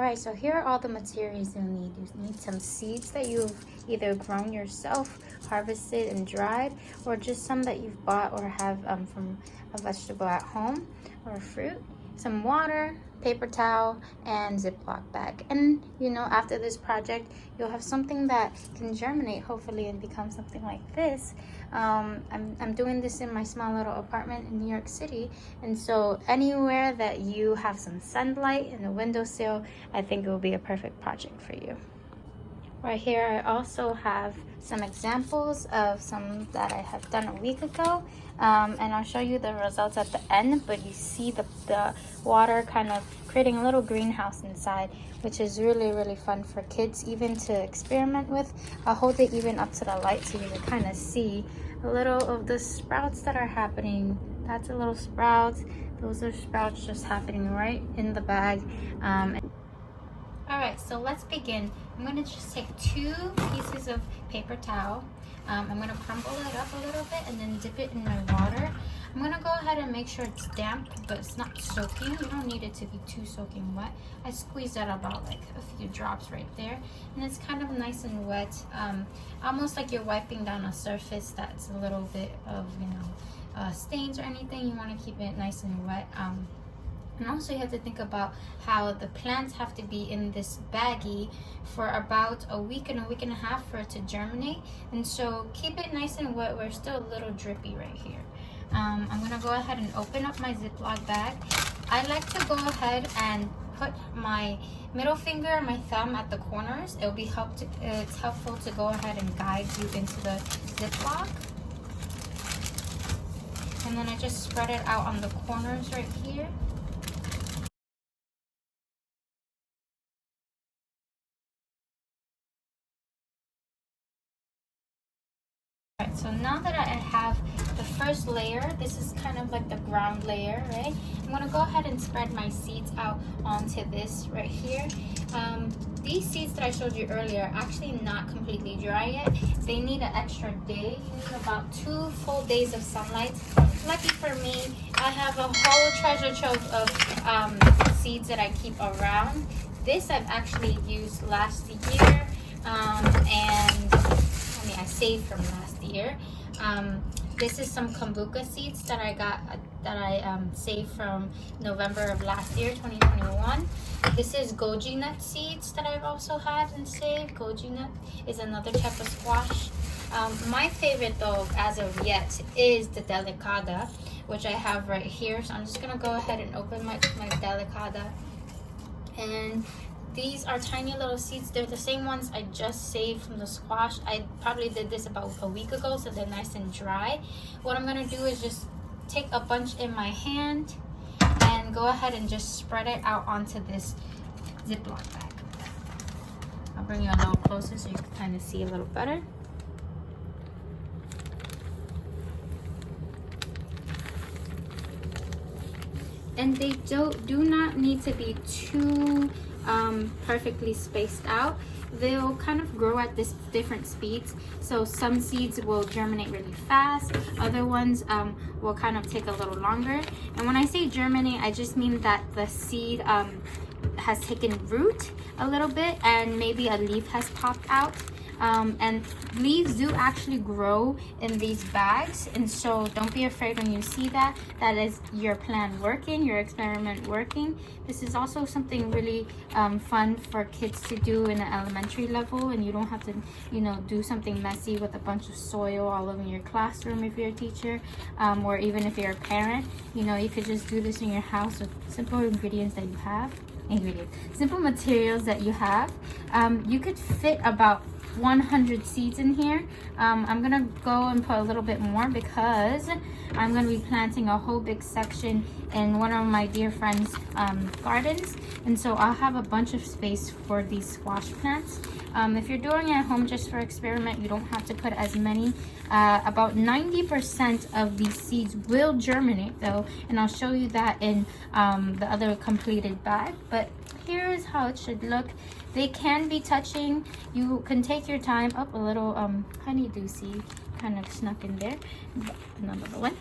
Alright, so here are all the materials you need. You need some seeds that you've either grown yourself, harvested and dried, or just some that you've bought or have from a vegetable at home or a fruit. Some water, paper towel, and Ziploc bag. And you know, after this project, you'll have something that can germinate hopefully and become something like this. I'm doing this in my small little apartment in New York City, and so anywhere that you have some sunlight and a windowsill, I think it will be a perfect project for you. Right here I also have some examples of some that I have done a week ago, and I'll show you the results at the end. But you see the water kind of creating a little greenhouse inside, which is really fun for kids even to experiment with. I'll hold it even up to the light so you can kind of see a little of the sprouts that are happening. That's a little sprout. Those are sprouts just happening right in the bag. Alright, so let's begin. I'm going to just take 2 pieces of paper towel. I'm going to crumble it up a little bit and then dip it in my water. I'm going to go ahead and make sure it's damp, but it's not soaking. You don't need it to be too soaking wet. I squeezed out about like a few drops right there. And it's kind of nice and wet, almost like you're wiping down a surface that's a little bit of, you know, stains or anything. You want to keep it nice and wet. And also you have to think about how the plants have to be in this baggie for about a week and a half for it to germinate. And so keep it nice and wet. We're still a little drippy right here. I'm going to go ahead and open up my Ziploc bag. I like to go ahead and put my middle finger and my thumb at the corners. It's helpful to go ahead and guide you into the Ziploc. And then I just spread it out on the corners right here. Alright, so now that I have the first layer, this is kind of like the ground layer, right? I'm going to go ahead and spread my seeds out onto this right here. These seeds that I showed you earlier are actually not completely dry yet. They need an extra day. You need about 2 full days of sunlight. Lucky for me, I have a whole treasure trove of seeds that I keep around. This I've actually used last year, and I saved from last year. This is some kombucha seeds that I saved from November of last year, 2021. This is goji nut seeds that I've also had and saved. Goji nut is another type of squash. My favorite though, as of yet, is the delicata, which I have right here. So I'm just gonna go ahead and open my delicata. And these are tiny little seeds. They're the same ones I just saved from the squash. I probably did this about a week ago, so they're nice and dry. What I'm gonna do is just take a bunch in my hand and go ahead and just spread it out onto this Ziploc bag. I'll bring you a little closer so you can kind of see a little better. And they do not need to be too perfectly spaced out. They'll kind of grow at this different speeds. So some seeds will germinate really fast. Other ones will kind of take a little longer. And when I say germinate, I just mean that the seed has taken root a little bit and maybe a leaf has popped out. And leaves do actually grow in these bags, and so don't be afraid when you see that. That is your plan working, your experiment working. This is also something really fun for kids to do in an elementary level, and you don't have to, you know, do something messy with a bunch of soil all over your classroom if you're a teacher, or even if you're a parent. You know, you could just do this in your house with simple ingredients that you have. Simple materials that you have. You could fit about 100 seeds in here. I'm gonna go and put a little bit more because I'm gonna be planting a whole big section in one of my dear friends' gardens, and so I'll have a bunch of space for these squash plants. If you're doing it at home just for experiment, you don't have to put as many. About 90% of these seeds will germinate though, and I'll show you that in the other completed bag. But here is how it should look. They can be touching. You can take your time. Up a little honeydew seed kind of snuck in there. Another one.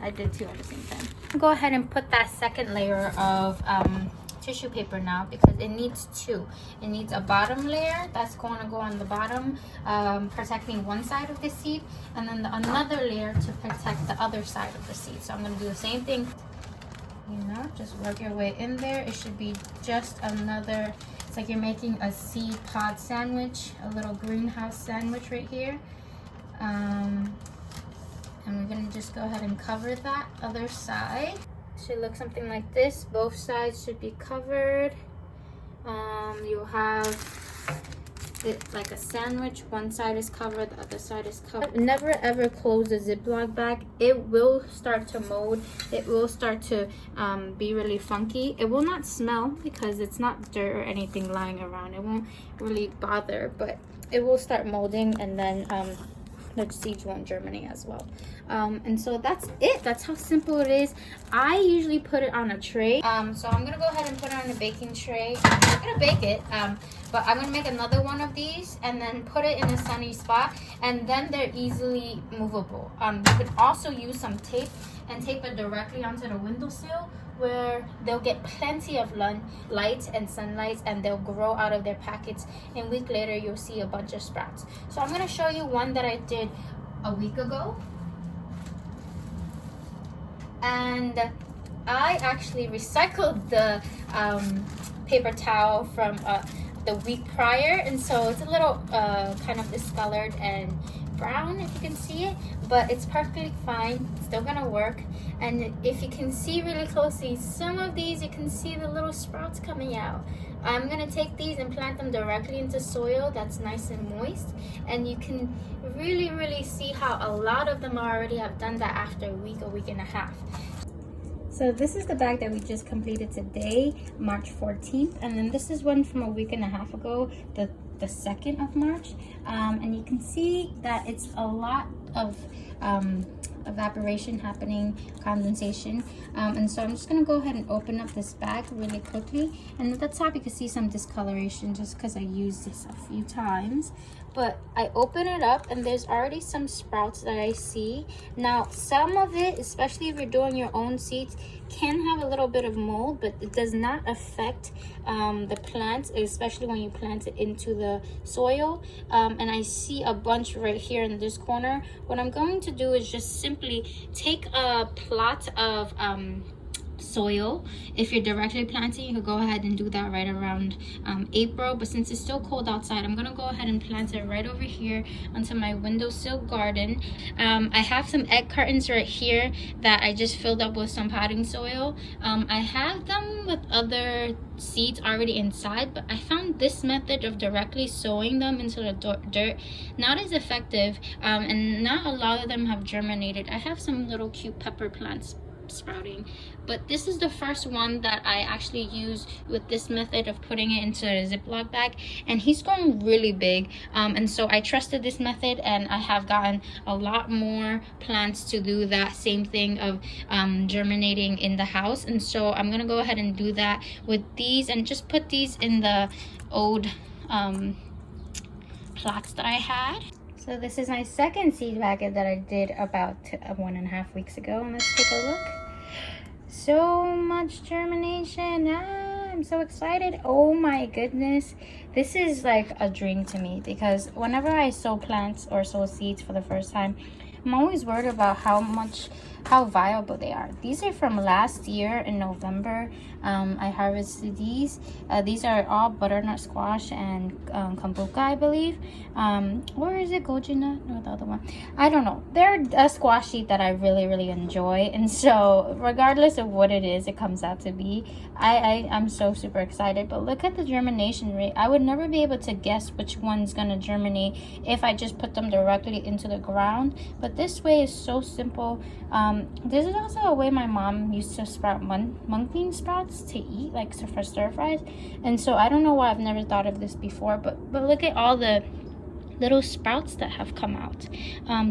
I did 2 at the same time. Go ahead and put that second layer of tissue paper now because it needs two. It needs a bottom layer that's going to go on the bottom, protecting one side of the seed, and then another layer to protect the other side of the seed. So I'm going to do the same thing. You know, just work your way in there. It should be just another, it's like you're making a seed pod sandwich, a little greenhouse sandwich right here. And we're going to just go ahead and cover that other side. Should look something like this. Both sides should be covered. You'll have it like a sandwich. One side is covered, the other side is covered. Never ever close the Ziploc bag. It will start to mold. It will start to be really funky. It will not smell because it's not dirt or anything lying around. It won't really bother, but it will start molding, and then the seeds won't germinate as well. And so that's it. That's how simple it is. I usually put it on a tray. So I'm gonna go ahead and put it on a baking tray. I'm gonna bake it, but I'm gonna make another one of these and then put it in a sunny spot, and then they're easily movable. You could also use some tape and tape it directly onto the windowsill, where they'll get plenty of light and sunlight, and they'll grow out of their packets. And a week later you'll see a bunch of sprouts. So I'm going to show you one that I did a week ago, and I actually recycled the paper towel from the week prior, and so it's a little kind of discolored and brown, if you can see it, but it's perfectly fine. It's still gonna work. And if you can see really closely, some of these you can see the little sprouts coming out. I'm gonna take these and plant them directly into soil that's nice and moist, and you can really see how a lot of them already have done that after a week and a half. So this is the bag that we just completed today, March 14th, and then this is one from a week and a half ago, the 2nd of March, and you can see that it's a lot of evaporation happening, condensation, and so I'm just going to go ahead and open up this bag really quickly. And at the top you can see some discoloration just because I used this a few times, but I open it up and there's already some sprouts that I see. Now some of it, especially if you're doing your own seeds, can have a little bit of mold, but it does not affect the plants, especially when you plant it into the soil. And I see a bunch right here in this corner. What I'm going to do is just simply take a plot of soil. If you're directly planting, you could go ahead and do that right around April, but since it's still cold outside, I'm gonna go ahead and plant it right over here onto my windowsill garden. I have some egg cartons right here that I just filled up with some potting soil. I have them with other seeds already inside, but I found this method of directly sowing them into the dirt not as effective, and not a lot of them have germinated. I have some little cute pepper plants sprouting, but this is the first one that I actually use with this method of putting it into a Ziploc bag, and he's grown really big, and so I trusted this method, and I have gotten a lot more plants to do that same thing of germinating in the house. And so I'm gonna go ahead and do that with these and just put these in the old plots that I had. So this is my second seed packet that I did about 1.5 weeks ago, and let's take a look. So much germination. I'm so excited. Oh my goodness, this is like a dream to me, because whenever I sow plants or sow seeds for the first time, I'm always worried about how viable they are. These are from last year in November. I harvested these. These are all butternut squash and kombucha, I believe. Or is it goji nut? No, the other one. I don't know. They're a squash seed that I really enjoy, and so regardless of what it is, it comes out to be. I'm so super excited. But look at the germination rate. I would never be able to guess which one's gonna germinate if I just put them directly into the ground. But this way is so simple. This is also a way my mom used to sprout mung bean sprouts to eat, like for stir fries. And so I don't know why I've never thought of this before, but look at all the little sprouts that have come out.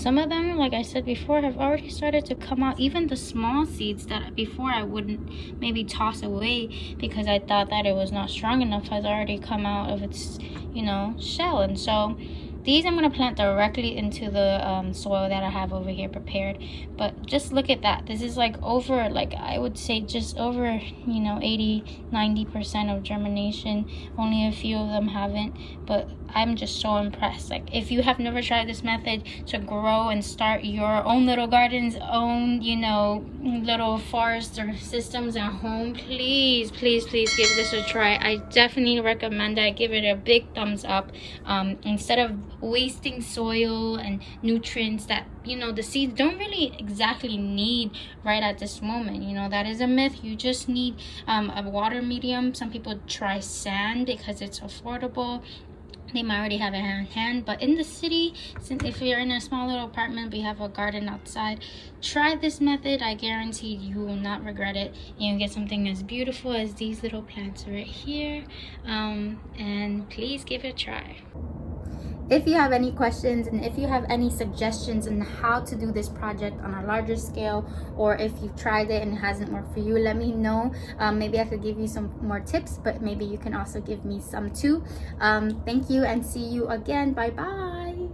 Some of them, like I said before, have already started to come out. Even the small seeds that before I wouldn't maybe toss away because I thought that it was not strong enough has already come out of its, you know, shell. And so These I'm going to plant directly into the soil that I have over here prepared. But just look at that. This is like over, like I would say just over, you know, 80-90% of germination. Only a few of them haven't, but I'm just so impressed. Like, if you have never tried this method to grow and start your own little gardens, own, you know, little forests or systems at home, please give this a try. I definitely recommend that. Give it a big thumbs up. Instead of wasting soil and nutrients that, you know, the seeds don't really exactly need right at this moment. You know, that is a myth. You just need a water medium. Some people try sand because it's affordable. They might already have it in hand, but in the city, since if you're in a small little apartment but you have a garden outside, try this method. I guarantee you will not regret it. You'll get something as beautiful as these little plants right here. And please give it a try. If you have any questions and if you have any suggestions on how to do this project on a larger scale, or if you've tried it and it hasn't worked for you, let me know. Maybe I could give you some more tips, but maybe you can also give me some too. Thank you, and see you again. Bye bye.